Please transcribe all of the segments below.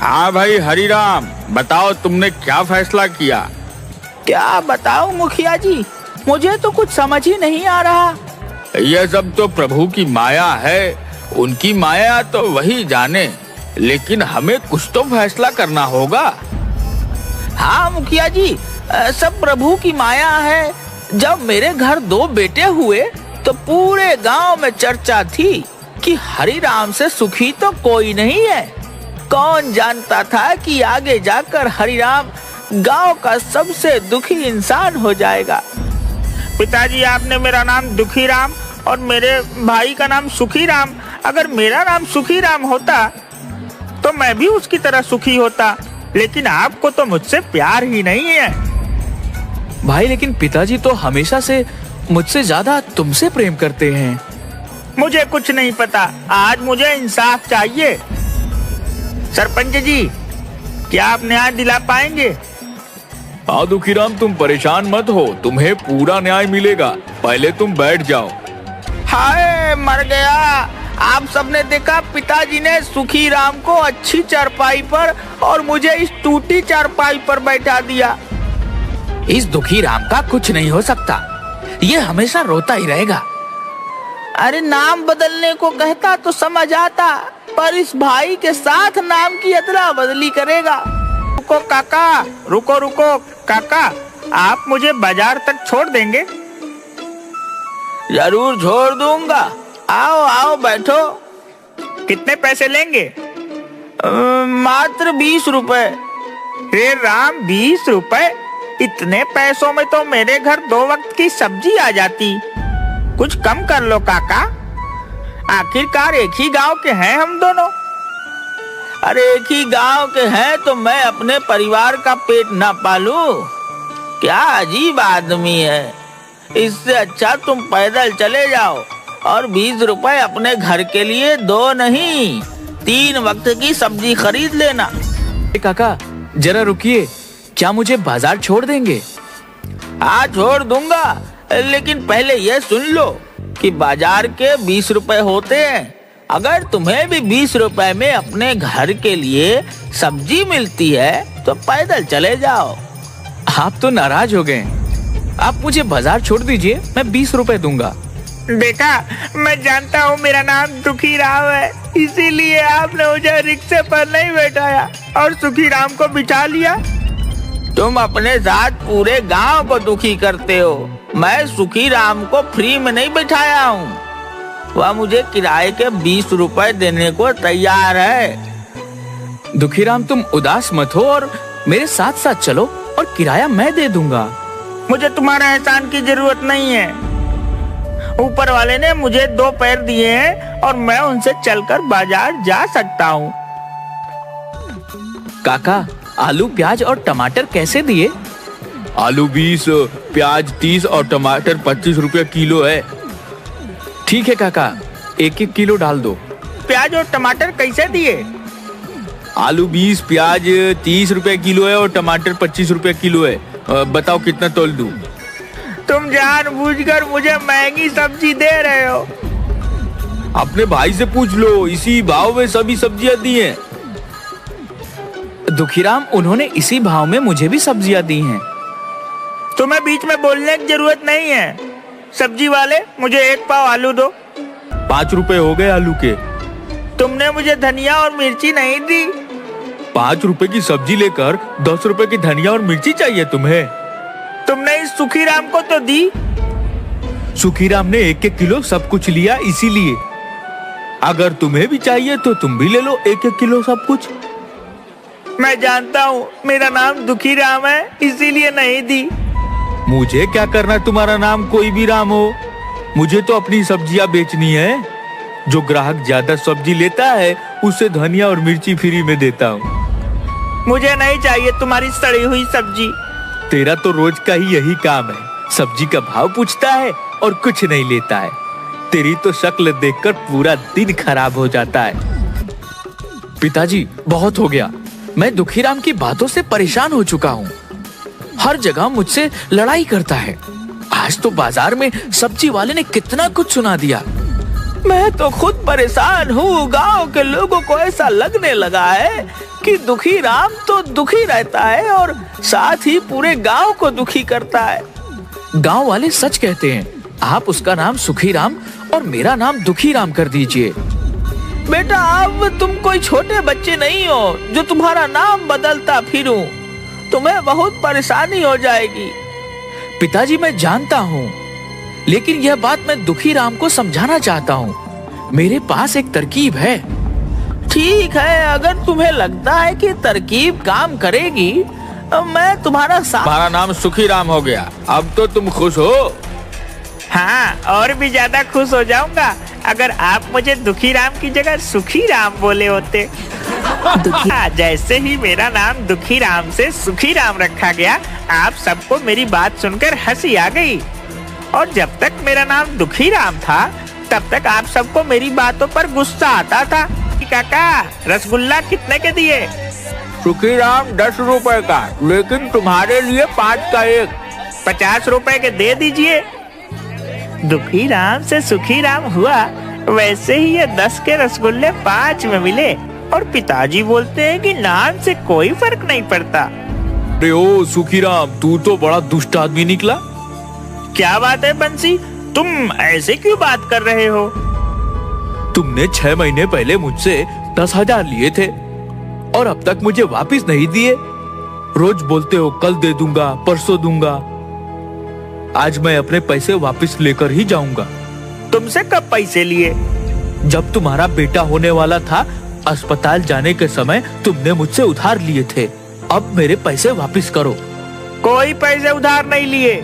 हाँ भाई हरिराम, बताओ तुमने क्या फैसला किया? क्या बताऊं मुखिया जी, मुझे तो कुछ समझ ही नहीं आ रहा। यह सब तो प्रभु की माया है, उनकी माया तो वही जाने, लेकिन हमें कुछ तो फैसला करना होगा। हाँ मुखिया जी, सब प्रभु की माया है। जब मेरे घर 2 बेटे हुए तो पूरे गांव में चर्चा थी कि हरिराम से सुखी तो कोई नहीं है। कौन जानता था कि आगे जाकर हरिराम गांव का सबसे दुखी इंसान हो जाएगा। पिताजी, आपने मेरा नाम दुखी राम और मेरे भाई का नाम सुखी राम। अगर मेरा नाम सुखी राम होता तो मैं भी उसकी तरह सुखी होता, लेकिन आपको तो मुझसे प्यार ही नहीं है। भाई, लेकिन पिताजी तो हमेशा से मुझसे ज्यादा तुमसे प्रेम करते हैं। मुझे कुछ नहीं पता, आज मुझे इंसाफ चाहिए। सरपंच जी, क्या आप न्याय दिला पाएंगे? हाँ दुखीराम, तुम परेशान मत हो, तुम्हें पूरा न्याय मिलेगा। पहले तुम बैठ जाओ। हाय मर गया। आप सबने देखा, पिताजी ने सुखी राम को अच्छी चारपाई पर और मुझे इस टूटी चारपाई पर बैठा दिया। इस दुखी राम का कुछ नहीं हो सकता, ये हमेशा रोता ही रहेगा। अरे नाम बदलने को कहता तो समझ आता, पर इस भाई के साथ नाम की अदला बदली करेगा। रुको काका, रुको काका, आप मुझे बाजार तक छोड़ देंगे? जरूर छोड़ दूंगा। आओ आओ बैठो। कितने पैसे लेंगे? मात्र 20 रुपए। हे राम, 20 रुपए? इतने पैसों में तो मेरे घर 2 वक्त की सब्जी आ जाती। कुछ कम कर लो काका, आखिरकार एक ही गांव के हैं हम दोनों। अरे एक ही गांव के हैं तो मैं अपने परिवार का पेट ना पालूं? क्या अजीब आदमी है। इससे अच्छा तुम पैदल चले जाओ और 20 रुपए अपने घर के लिए 2 नहीं 3 वक्त की सब्जी खरीद लेना। काका जरा रुकिए, क्या मुझे बाजार छोड़ देंगे? हाँ छोड़ दूंगा, लेकिन पहले ये सुन लो कि बाजार के 20 रुपए होते हैं। अगर तुम्हें भी 20 रुपए में अपने घर के लिए सब्जी मिलती है तो पैदल चले जाओ। आप तो नाराज हो गए। आप मुझे बाजार छोड़ दीजिए, मैं 20 रुपए दूंगा। देखा, मैं जानता हूँ मेरा नाम दुखी राम है, इसीलिए आपने मुझे रिक्शे पर नहीं बैठाया और सुखी राम को बिठा लिया। तुम अपने साथ पूरे गांव को दुखी करते हो। मैं सुखी राम को फ्री में नहीं बिठाया हूँ, वह मुझे किराए के 20 रुपए देने को तैयार है। दुखीराम, तुम उदास मत हो और मेरे साथ साथ चलो और किराया मैं दे दूंगा। मुझे तुम्हारा एहसान की जरूरत नहीं है। ऊपर वाले ने मुझे 2 पैर दिए हैं और मैं उनसे चलकर बाजार जा सकता हूँ। काका, आलू प्याज और टमाटर कैसे दिए? आलू 20, प्याज 30 और टमाटर 25 रुपया किलो है। ठीक है काका, 1-1 किलो डाल दो। प्याज और टमाटर कैसे दिए? आलू 20, प्याज 30 रुपए किलो है और टमाटर 25 रुपए किलो है। बताओ कितना तोल दूं? तुम जानबूझकर मुझे महंगी सब्जी दे रहे हो। अपने भाई से पूछ लो, इसी भाव में सभी सब्जियां दी हैं। दुखीराम, उन्होंने इसी भाव में मुझे भी सब्जियां दी हैं। तुम्हें बीच में बोलने की जरूरत नहीं है। सब्जी वाले, मुझे 1 पाव आलू दो। 5 रुपए हो गए आलू के। तुमने मुझे धनिया और मिर्ची नहीं दी। 5 रुपए की सब्जी लेकर 10 रुपए की धनिया और मिर्ची चाहिए तुम्हें? तुमने इस सुखी राम को तो दी। सुखीराम ने 1-1 किलो सब कुछ लिया, इसीलिए। अगर तुम्हें भी चाहिए तो तुम भी ले लो 1-1 किलो सब कुछ। मैं जानता हूँ मेरा नाम दुखी राम है, इसीलिए नहीं दी। मुझे क्या करना तुम्हारा नाम कोई भी राम हो, मुझे तो अपनी सब्जियां बेचनी है। जो ग्राहक ज्यादा सब्जी लेता है उसे धनिया और मिर्ची फ्री में देता हूँ। मुझे नहीं चाहिए तुम्हारी सड़ी हुई सब्जी। तेरा तो रोज का ही यही काम है, सब्जी का भाव पूछता है और कुछ नहीं लेता है। तेरी तो शक्ल देखकर पूरा दिन खराब हो जाता है। पिताजी, बहुत हो गया। मैं दुखीराम की बातों से परेशान हो चुका हूँ। हर जगह मुझसे लड़ाई करता है। आज तो बाजार में सब्जी वाले ने कितना कुछ सुना दिया। मैं तो खुद परेशान हूँ। गांव के लोगों को ऐसा लगने लगा है कि दुखी राम तो दुखी रहता है और साथ ही पूरे गांव को दुखी करता है। गांव वाले सच कहते हैं। आप उसका नाम सुखी राम और मेरा नाम दुखी राम कर दीजिए। बेटा, अब तुम कोई छोटे बच्चे नहीं हो जो तुम्हारा नाम बदलता फिरूं। तुम्हें बहुत परेशानी हो जाएगी। पिताजी, मैं जानता हूँ, लेकिन यह बात मैं दुखी राम को समझाना चाहता हूँ। मेरे पास एक तरकीब है। ठीक है, अगर तुम्हें लगता है कि तरकीब काम करेगी, मैं तुम्हारा साथ। तुम्हारा नाम सुखी राम हो गया, अब तो तुम खुश हो? हाँ, और भी ज्यादा खुश हो जाऊंगा अगर आप मुझे दुखी राम की जगह सुखी राम बोले होते। जैसे ही मेरा नाम दुखी राम से सुखी राम रखा गया, आप सबको मेरी बात सुनकर हंसी आ गई। और जब तक मेरा नाम दुखी राम था, तब तक आप सबको मेरी बातों पर गुस्सा आता था। काका, रसगुल्ला कितने के दिए? सुखी राम 10 रुपए का, लेकिन तुम्हारे लिए 5 का एक। 50 रुपए के दे दीजिए। दुखी राम से सुखी राम हुआ, वैसे ही ये 10 के रसगुल्ले 5 में मिले। और पिताजी बोलते हैं कि नाम से कोई फर्क नहीं पड़ता। अरे ओ सुखी राम, तू तो बड़ा दुष्ट आदमी निकला। क्या बात है बंसी, तुम ऐसे क्यों बात कर रहे हो? तुमने 6 महीने पहले मुझसे 10,000 लिए थे और अब तक मुझे वापस नहीं दिए। रोज बोलते हो कल दे दूंगा, परसों दूंगा। आज मैं अपने पैसे वापस लेकर ही जाऊंगा। तुमसे कब पैसे लिए? जब तुम्हारा बेटा होने वाला था, अस्पताल जाने के समय तुमने मुझसे उधार लिए थे। अब मेरे पैसे वापस करो। कोई पैसे उधार नहीं लिए।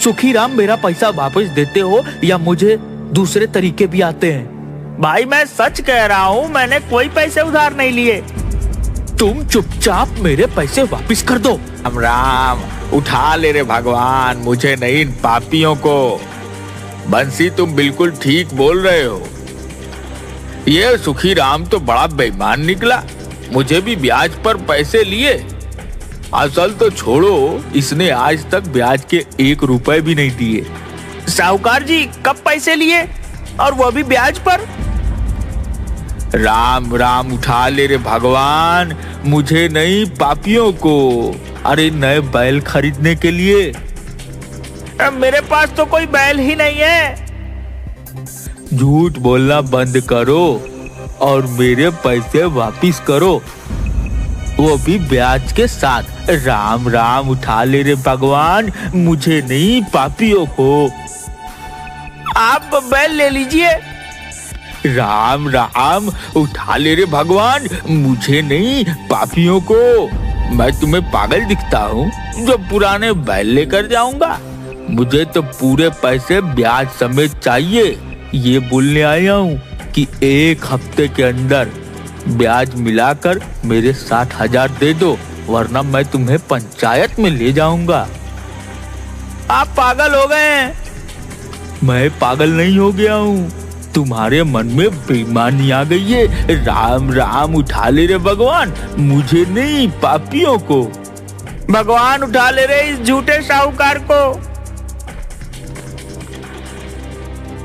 सुखी राम, मेरा पैसा वापस देते हो या मुझे दूसरे तरीके भी आते हैं? भाई, मैं सच कह रहा हूँ, मैंने कोई पैसे उधार नहीं लिए। तुम चुपचाप मेरे पैसे वापस कर दो। राम राम, उठा ले रे भगवान, मुझे नहीं इन पापियों को। बंसी, तुम बिल्कुल ठीक बोल रहे हो। ये सुखी राम तो बड़ा बेईमान निकला। मुझे भी ब्याज पर पैसे लिए। असल तो छोड़ो, इसने आज तक ब्याज के 1 रुपए भी नहीं दिए। साहूकार जी, कब पैसे लिए, और वो भी ब्याज पर? राम राम, उठा ले रे भगवान, मुझे नहीं पापियों को। अरे नए बैल खरीदने के लिए। मेरे पास तो कोई बैल ही नहीं है। झूठ बोलना बंद करो और मेरे पैसे वापस करो, वो भी ब्याज के साथ। राम राम, उठा ले रे भगवान, मुझे नहीं पापियों को। आप बैल ले लीजिए। राम राम, उठा ले रे भगवान, मुझे नहीं पापियों को। मैं तुम्हें पागल दिखता हूँ जो पुराने बैल लेकर जाऊंगा? मुझे तो पूरे पैसे ब्याज समेत चाहिए। ये बोलने आया हूँ कि 1 हफ्ते के अंदर ब्याज मिलाकर मेरे 60,000 दे दो, वरना मैं तुम्हें पंचायत में ले जाऊंगा। आप पागल हो गए हैं। मैं पागल नहीं हो गया हूँ, तुम्हारे मन में बेईमानी आ गई है। राम राम, उठा ले रे भगवान, मुझे नहीं पापियों को। भगवान उठा ले रे इस झूठे साहूकार को।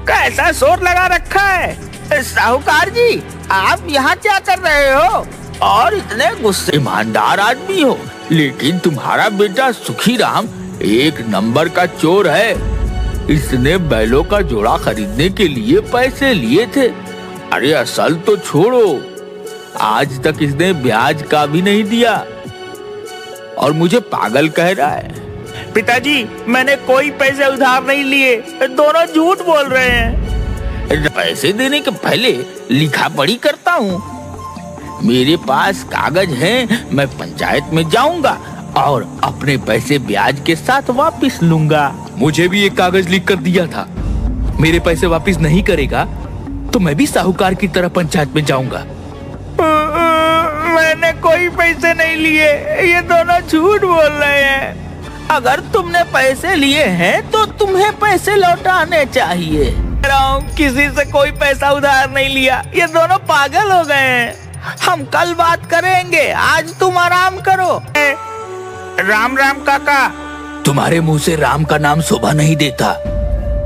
कैसा शोर लगा रखा है? साहूकार जी, आप यहाँ क्या कर रहे हो और इतने गुस्से? ईमानदार आदमी हो, लेकिन तुम्हारा बेटा सुखी राम 1 नंबर का चोर है। इसने बैलों का जोड़ा खरीदने के लिए पैसे लिए थे। अरे असल तो छोड़ो, आज तक इसने ब्याज का भी नहीं दिया और मुझे पागल कह रहा है। पिताजी, मैंने कोई पैसे उधार नहीं लिए, दोनों झूठ बोल रहे हैं। पैसे देने के पहले लिखा पढ़ी करता हूँ। मेरे पास कागज हैं, मैं पंचायत में जाऊंगा और अपने पैसे ब्याज के साथ वापस लूंगा। मुझे भी एक कागज लिख कर दिया था। मेरे पैसे वापस नहीं करेगा तो मैं भी साहूकार की तरह पंचायत में जाऊंगा। मैंने कोई पैसे नहीं लिए, ये दोनों झूठ बोल रहे हैं। अगर तुमने पैसे लिए हैं तो तुम्हें पैसे लौटाने चाहिए। किसी से कोई पैसा उधार नहीं लिया, ये दोनों पागल हो गए हैं। हम कल बात करेंगे, आज तुम आराम करो। राम राम काका। तुम्हारे मुंह से राम का नाम शोभा नहीं देता।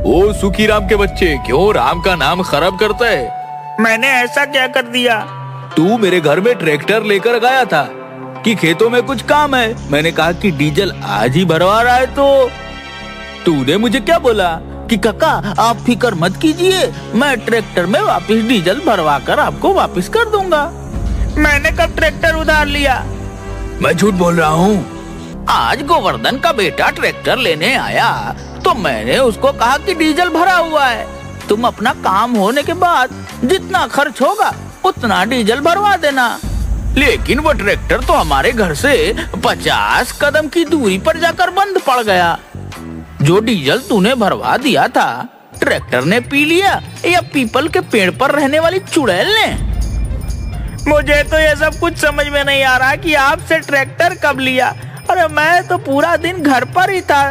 ओ सुखी राम के बच्चे, क्यों राम का नाम खराब करता है? मैंने ऐसा क्या कर दिया? तू मेरे घर में ट्रैक्टर लेकर गया था कि खेतों में कुछ काम है। मैंने कहा कि डीजल आज ही भरवा रहा है, तो तूने मुझे क्या बोला कि काका आप फिक्र मत कीजिए, मैं ट्रैक्टर में वापस डीजल भरवा कर आपको वापस कर दूंगा। मैंने कब ट्रैक्टर उधार लिया? मैं झूठ बोल रहा हूँ। आज गोवर्धन का बेटा ट्रैक्टर लेने आया तो मैंने उसको कहा कि डीजल भरा हुआ है, तुम अपना काम होने के बाद जितना खर्च होगा उतना डीजल भरवा देना। लेकिन वो ट्रैक्टर तो हमारे घर से 50 कदम की दूरी पर जाकर बंद पड़ गया। जो डीजल तूने भरवा दिया था ट्रैक्टर ने पी लिया या पीपल के पेड़ पर रहने वाली चुड़ैल ने? मुझे तो ये सब कुछ समझ में नहीं आ रहा कि आपसे ट्रैक्टर कब लिया। अरे मैं तो पूरा दिन घर पर ही था।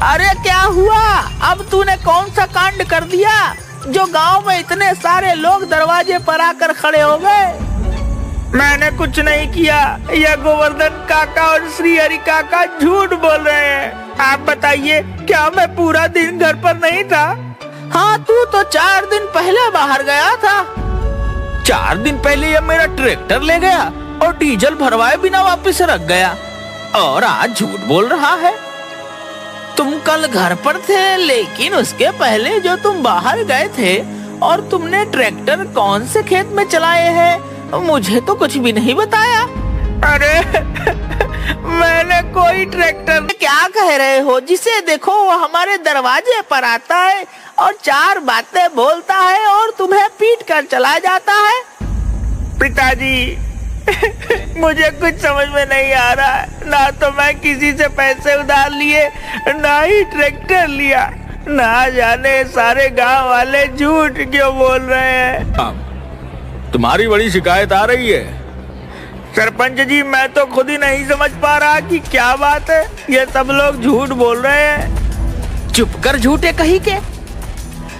अरे क्या हुआ? अब तूने कौन सा कांड कर दिया जो गांव में इतने सारे लोग दरवाजे पर आकर खड़े हो गए? मैंने कुछ नहीं किया। यह गोवर्धन काका और श्री हरि काका झूठ बोल रहे हैं। आप बताइए, क्या मैं पूरा दिन घर पर नहीं था? हाँ, तू तो 4 दिन पहले बाहर गया था। 4 दिन पहले ये मेरा ट्रैक्टर ले गया और डीजल भरवाए बिना वापस रख गया, और आज झूठ बोल रहा है। तुम कल घर पर थे, लेकिन उसके पहले जो तुम बाहर गए थे और तुमने ट्रैक्टर कौन से खेत में चलाए हैं मुझे तो कुछ भी नहीं बताया। अरे मैंने कोई ट्रैक्टर। क्या कह रहे हो? जिसे देखो वो हमारे दरवाजे पर आता है और 4 बातें बोलता है और तुम्हें पीट कर चला जाता है। पिताजी मुझे कुछ समझ में नहीं आ रहा है। ना तो मैं किसी से पैसे उधार लिए, ना ही ट्रैक्टर लिया। ना जाने सारे गांव वाले झूठ क्यों बोल रहे हैं। तुम्हारी बड़ी शिकायत आ रही है। सरपंच जी, मैं तो खुद ही नहीं समझ पा रहा कि क्या बात है। ये सब लोग झूठ बोल रहे हैं। चुप कर झूठे कहीं के।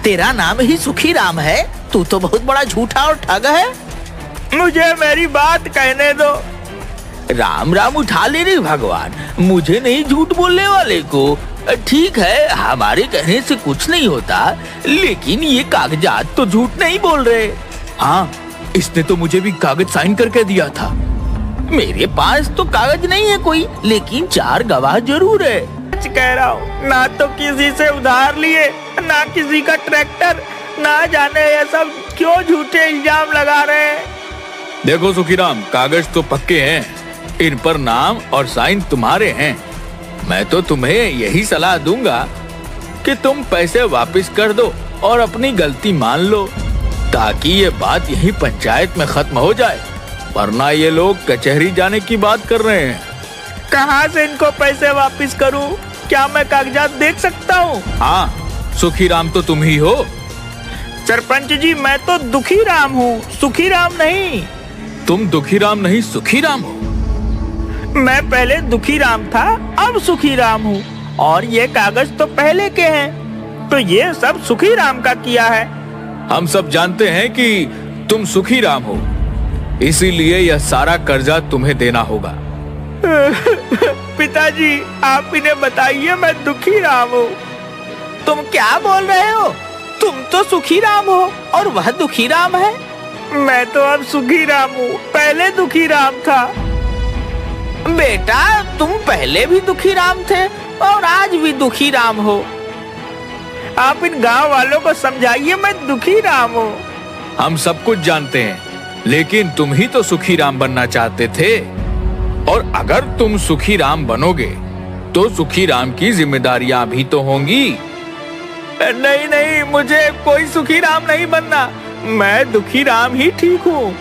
तेरा नाम ही सुखी राम है, तू तो बहुत बड़ा झूठा और ठग है। मुझे मेरी बात कहने दो। राम राम उठा ले रे भगवान, मुझे नहीं झूठ बोलने वाले को। ठीक है, हमारे कहने से कुछ नहीं होता, लेकिन ये कागजात तो झूठ नहीं बोल रहे। हाँ, इसने तो मुझे भी कागज साइन करके दिया था। मेरे पास तो कागज नहीं है कोई, लेकिन 4 गवाह जरूर है। सच कह रहा हूँ, ना तो किसी से उधार लिए, ना किसी का ट्रैक्टर। ना जाने ये सब क्यों झूठे इल्जाम लगा रहे हैं। देखो सुखीराम, कागज तो पक्के हैं, इन पर नाम और साइन तुम्हारे हैं। मैं तो तुम्हें यही सलाह दूंगा कि तुम पैसे वापस कर दो और अपनी गलती मान लो, ताकि ये बात यही पंचायत में खत्म हो जाए, वरना ये लोग कचहरी जाने की बात कर रहे हैं। कहाँ से इनको पैसे वापस करूँ? क्या मैं कागजात देख सकता हूँ? हाँ, सुखीराम तो तुम ही हो। सरपंच जी, मैं तो दुखी राम हूँ, सुखी राम नहीं। तुम दुखी राम नहीं, सुखी राम हो। मैं पहले दुखी राम था, अब सुखी राम हूँ, और ये कागज तो पहले के हैं, तो ये सब सुखी राम का किया है। हम सब जानते हैं कि तुम सुखी राम हो, इसीलिए यह सारा कर्जा तुम्हें देना होगा। पिताजी, आप इन्हें बताइए मैं दुखी राम हूँ। तुम क्या बोल रहे हो? तुम तो सुखी राम हो और वह दुखी राम है। मैं तो अब सुखी राम हूँ, पहले दुखी राम था। बेटा, तुम पहले भी दुखी राम थे और आज भी दुखी राम हो। आप इन गांव वालों को समझाइए मैं दुखी राम हूँ। हम सब कुछ जानते हैं, लेकिन तुम ही तो सुखी राम बनना चाहते थे, और अगर तुम सुखी राम बनोगे तो सुखी राम की जिम्मेदारियां भी तो होंगी। नहीं नहीं, मुझे कोई सुखी राम नहीं बनना, मैं दुखी राम ही ठीक हूँ।